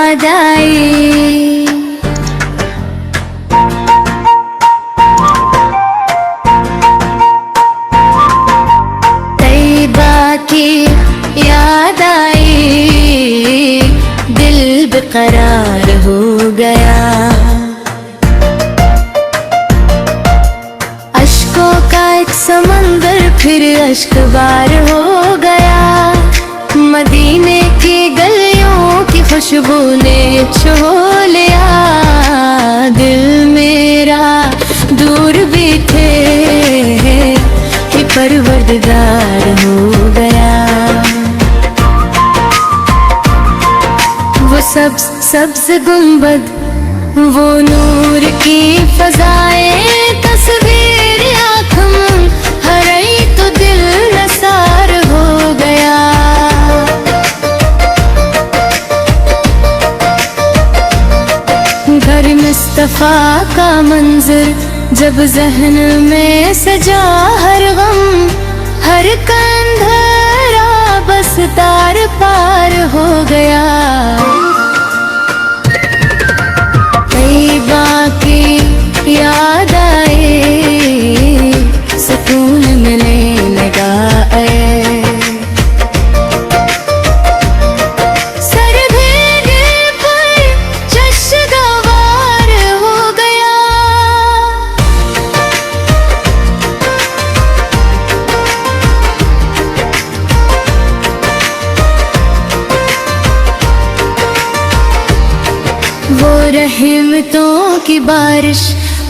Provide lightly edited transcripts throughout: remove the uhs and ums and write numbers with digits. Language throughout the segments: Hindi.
याद आई। तैयबा की याद आई, दिल बेकरार हो गया। अश्कों का एक समंदर फिर अश्कबार हो गया। मदीने की गलियों की खुशबू ने छो लिया। दिल मेरा दूर भी थे कि परवरदिगार हो गया। वो सब्ज़ गुंबद, वो नूर की फ़ज़ाएं, तस्वीर आँखों हर आई तो दिल नसार हो गया। घर मुस्तफ़ा का मंजर जब ज़हन में सजा, हर गम हर कंधरा बस तार पार हो गया। तैयबा की याद आई, सुकून मिले लगा सर भीगे पर जश्न गवार हो गया। वो रहमतों की बारिश,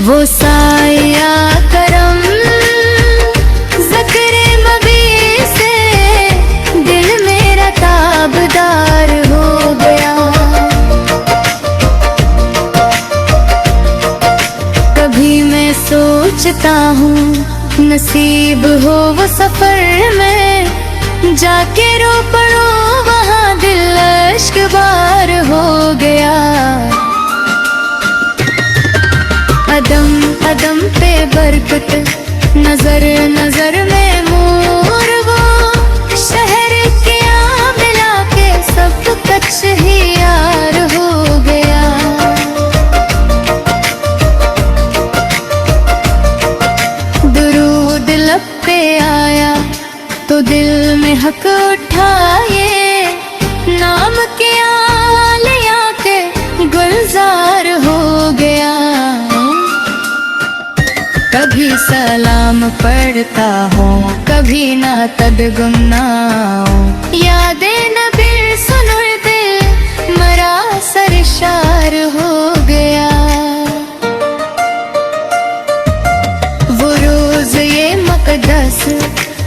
वो साया करम, ज़िक्र नबी से दिल मेरा ताबदार हो गया। कभी मैं सोचता हूँ नसीब हो वो सफर में, जाके रो पड़ो वहाँ दिल अश्कबार हो गया। अदम अदम पे बरकत, नजर नजर में नूर, वो शहर के मिला के सब कुछ ही यार हो गया। दुरूद लब पे आया तो दिल में हक उठाए, नाम के आलिया के गुलजार हो गया। कभी सलाम पढ़ता हूँ, कभी ना तदगुनाऊं, यादें नबी सुन दिल मरा सरशार हो गया। वो रोज ये मकदस,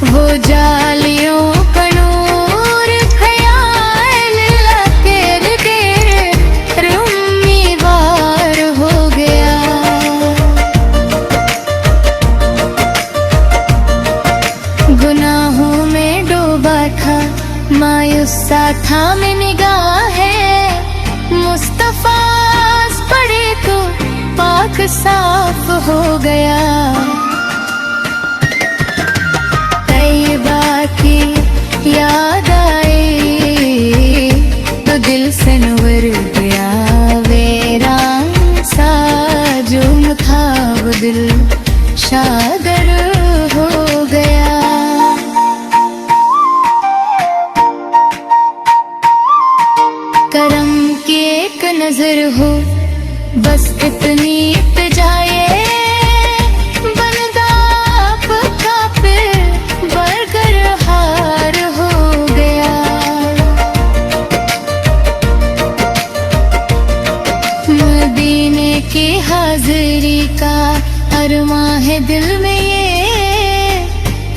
वो जालियों का नूर, ख्याल लकीर के उम्मीदवार हो गया। गुनाहों में डूबा था, मायूस सा था मैं निगाहें, मुस्तफा पड़े तो पाक साफ हो गया। तैयबा की याद आई तो दिल से नूर गया। वीरान सा जुम था वो दिल शादर हो गया। करम की एक नजर हो बस इतनी इत्जाए, बंदा आपका फिर बरकर हार हो गया। मदीने की हाजिरी का अरमा है दिल में, ये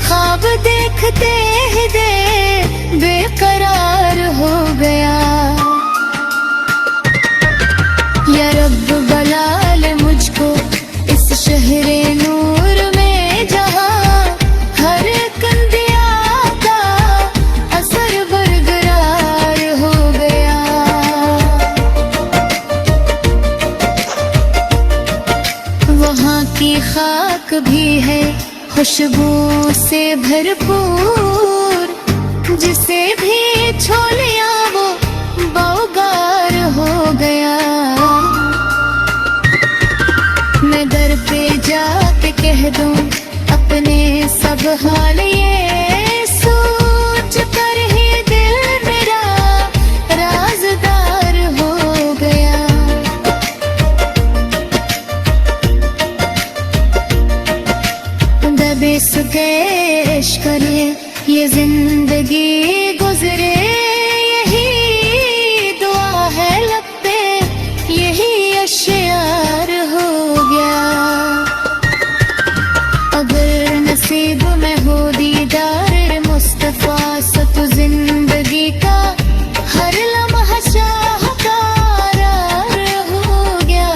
ख्वाब देखते ही दिल बेकरार हो गया। या रब बला ले मुझको इस शहरे नूर में, जहाँ हर कंदिया का असर बरकरार हो गया। वहाँ की खाक भी है खुशबू से भरपूर, जिसे भी छू लिया वो बौगार हो गया। मैं दर पे जाके कह दूं अपने सब हाल, ये सोच कर ही दिल मेरा राज़दार हो गया। दबे सुखे इश्क करे ये जिंदगी गुजरे, यही दुआ है लब पे, यही अश्यार हो गया। अगर नसीब में हो दीदार मुस्तफा से तो जिंदगी का हर लम्हा शाहकार हो गया।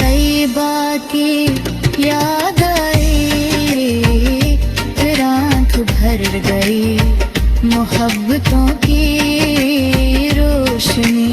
कई बाकी याद आई, फिर आँख भर गई मोहब्बतों की रोशनी।